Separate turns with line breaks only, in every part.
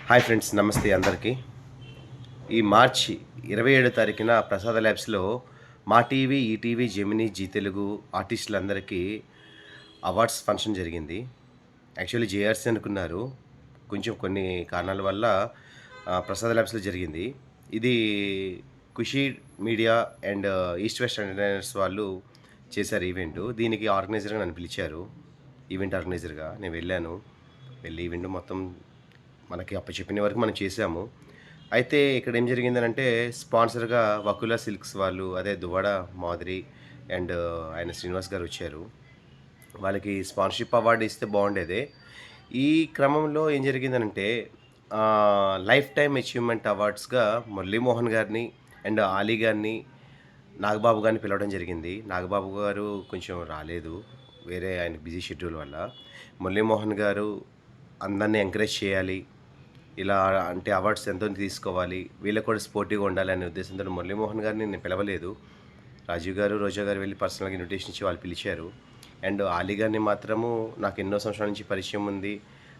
Hi friends, నమస్తే అందరికీ. ఈ మార్చి 27 తారీఖున ప్రసాద ల్యాబ్స్‌లో Maa TV, ETV, Gemini, Zee Telugu ఆర్టిస్టులందరికీ అవార్డ్స్ ఫంక్షన్ జరిగింది. యాక్చువల్లీ జేఆర్సీ అనుకున్నారు. కొంచెం కొన్ని కారణాల వల్ల ప్రసాద ల్యాబ్స్‌లో జరిగింది. ఇది Kushi media and East West entertainers వాళ్ళు చేశారు ఈవెంటు. దీనికి ఆర్గనైజర్‌గా నన్ను పిలిచారు. ఈవెంట్ ఆర్గనైజర్‌గా నేను వెళ్ళాను. వెళ్ళి ఈవెంట్ మొత్తం మనకి అప్పచెప్పిన వరకు మనం చేసాము. అయితే ఇక్కడ ఏం జరిగిందనంటే స్పాన్సర్‌గా వకులా సిల్క్స్ వాళ్ళు, అదే దువ్వాడ మాధురి అండ్ ఆయన శ్రీనివాస్ గారు వచ్చారు. వాళ్ళకి స్పాన్సర్‌షిప్ అవార్డ్ ఇస్తే బాగుండేదే. ఈ క్రమంలో ఏం జరిగిందనంటే లైఫ్ టైమ్ అచీవ్‌మెంట్ అవార్డ్స్‌గా మురళీమోహన్ గారిని అండ్ ఆలీ గారిని, నాగబాబు గారిని పిలవడం జరిగింది. నాగబాబు గారు కొంచెం రాలేదు. వేరే ఆయన బిజీ షెడ్యూల్ వల్ల. మురళీమోహన్ గారు అందరిని ఎంకరేజ్ చేయాలి. ఇలా అంటే అవార్డ్స్ ఎంతోని తీసుకోవాలి. వీళ్ళకి కూడా స్పోర్టివ్‌గా ఉండాలనే ఉద్దేశంతోని మురళీమోహన్ గారిని నేను పిలవలేదు. రాజీవ్ గారు, రోజా గారు వెళ్లి పర్సనల్‌గా ఇన్విటేషన్ ఇచ్చి వాళ్ళు పిలిచారు. అండ్ ఆలీ గారిని మాత్రము నాకు ఎన్నో సంవత్సరాల నుంచి పరిచయం ఉంది.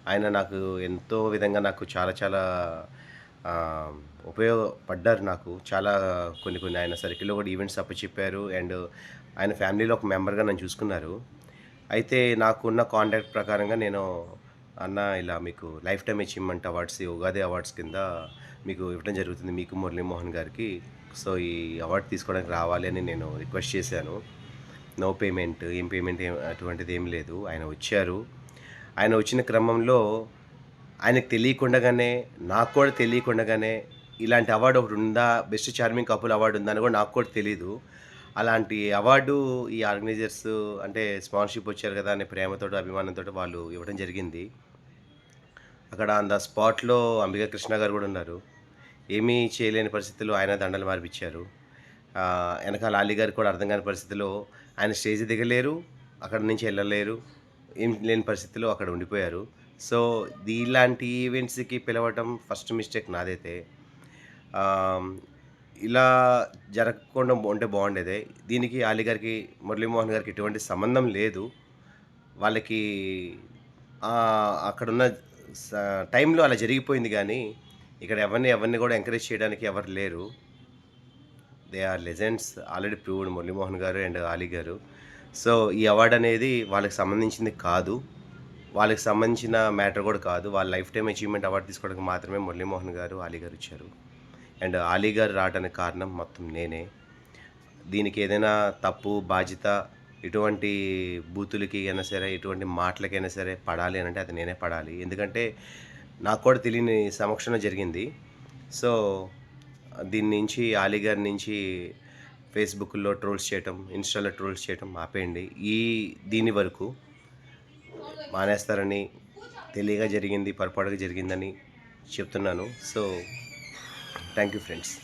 ఆయన నాకు ఎంతో విధంగా నాకు చాలా చాలా ఆహ్, ఉపయోగపడ్డారు నాకు. చాలా కొన్ని కొన్ని ఆయన సర్కిల్‌లో కూడా ఈవెంట్స్ అప్పచెప్పారు. అండ్ ఆయన ఫ్యామిలీలో ఒక మెంబర్‌గా నన్ను చూసుకున్నారు. అయితే నాకున్న కాంటాక్ట్ ప్రకారంగా నేను అన్న ఇలా మీకు లైఫ్ టైమ్ అచీవ్‌మెంట్ అవార్డ్స్, ఈ ఉగాది అవార్డ్స్ కింద మీకు ఇవ్వడం జరుగుతుంది మీకు మురళీమోహన్ గారికి. సో, ఈ అవార్డ్ తీసుకోవడానికి రావాలి అని నేను రిక్వెస్ట్ చేశాను. నో పేమెంట్, ఏం అటువంటిది ఏం లేదు. ఆయన వచ్చారు. ఆయన వచ్చిన క్రమంలో ఆయనకు తెలియకుండగానే, నాకు కూడా తెలియకుండగానే ఇలాంటి అవార్డ్ ఒకటి ఉందా? బెస్ట్ చార్మింగ్ కపుల్ అవార్డ్ ఉందా? అని కూడా నాకు కూడా తెలీదు. అలాంటి అవార్డు ఈ ఆర్గనైజర్స్ అంటే స్పాన్సర్‌షిప్ వచ్చారు కదా! అనే ప్రేమతోటి, అభిమానంతోటి వాళ్ళు ఇవ్వడం జరిగింది. అక్కడ ఆన్ ద స్పాట్‌లో అంబికా కృష్ణ గారు గూడా ఉన్నారు. ఏమీ చేయలేని పరిస్థితిలో ఆయన దండలు మార్పిచ్చారు. ఎనకాల అలీ గారికి కూడా అర్థం కాని పరిస్థితిలో ఆయన స్టేజ్ దిగలేరు, అక్కడి నుంచి ఎళ్ళలేరు. ఏం లేని పరిస్థితిలో అక్కడ ఉండిపోయారు. సో, ఇలాంటి ఈవెంట్స్‌కి పిలవటం ఫస్ట్ మిస్టేక్ నాదైతే. ఆహ్, ఇలా జరగకుండా ఉంటే బాగుండేదే. దీనికి అలీ గారికి, మురళీమోహన్ గారికి ఎటువంటి సంబంధం లేదు. వాళ్ళకి అక్కడున్న స టైంలో అలా జరిగిపోయింది గానీ, ఇక్కడ ఎవరిని గూడా ఎంకరేజ్ చేయడానికి ఎవరు లేరు. They are legends already proved Murali Mohan గారు అండ్ ఆలీ గారు. సో, ఈ అవార్డ్ అనేది వాళ్ళకి సంబంధించింది కాదు. వాళ్ళకి సంబంధించిన మ్యాటర్ గూడా కాదు. వాళ్ళ లైఫ్ టైమ్ అచీవ్‌మెంట్ అవార్డ్ తీసుకోవడానికి మాత్రమే మురళీమోహన్ గారు, ఆలీ గారు వచ్చారు. అండ్ ఆలీ గారు రావడానికి కారణం మొత్తం నేనే. దీనికి ఏదైనా తప్పు, బాధ్యత ఎటువంటి బూతులకి అయినా సరే, ఎటువంటి మాటలకైనా సరే పడాలి అనంటే అది నేనే పడాలి. ఎందుకంటే నాకు కూడా తెలియని సమక్షంలో జరిగింది. సో, దీని నుంచి ఆలీ గారి నుంచి ఫేస్‌బుక్‌లో ట్రోల్స్ చేయటం, ఇన్‌స్టాలో ట్రోల్స్ చేయటం ఆపేయండి. దీని వరకు మానేస్తారని తెలియక జరిగింది, పొరపాటుగా జరిగిందని చెప్తున్నాను. So, thank you friends.